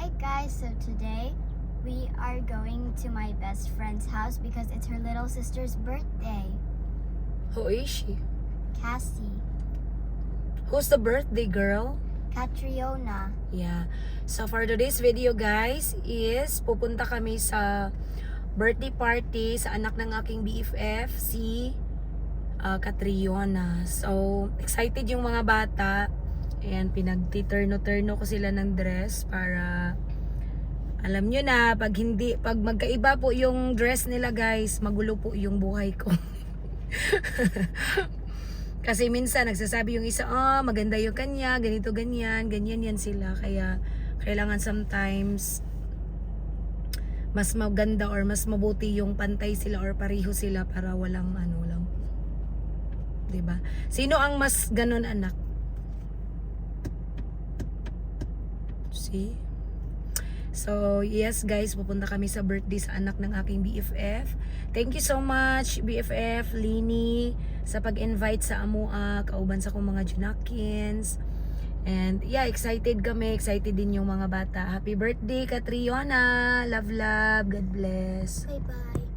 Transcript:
Hi guys, so today we are going to my best friend's house because it's her little sister's birthday, Who is she? Cassie, Who's the birthday girl? Catriona. Yeah. So for today's video guys is pupunta kami sa birthday party sa anak ng aking BFF, si Catriona. So excited yung mga bata. Ayan, pinagtiturno-turno ko sila ng dress para alam nyo na, pag magkaiba po yung dress nila guys, magulo po yung buhay ko. Kasi minsan nagsasabi yung isa, maganda yung kanya, ganito, ganyan yan sila. Kaya kailangan sometimes mas maganda or mas mabuti yung pantay sila or pareho sila para walang ano lang. 'Di ba? Sino ang mas ganon anak? See? So, yes guys, pupunta kami sa birthday sa anak ng aking BFF. Thank you so much, BFF, Lini, sa pag-invite sa Amua, kauban sa kong mga Junakins. And yeah, excited kami. Excited din yung mga bata. Happy birthday, Catriona. Love, love. God bless. Bye bye.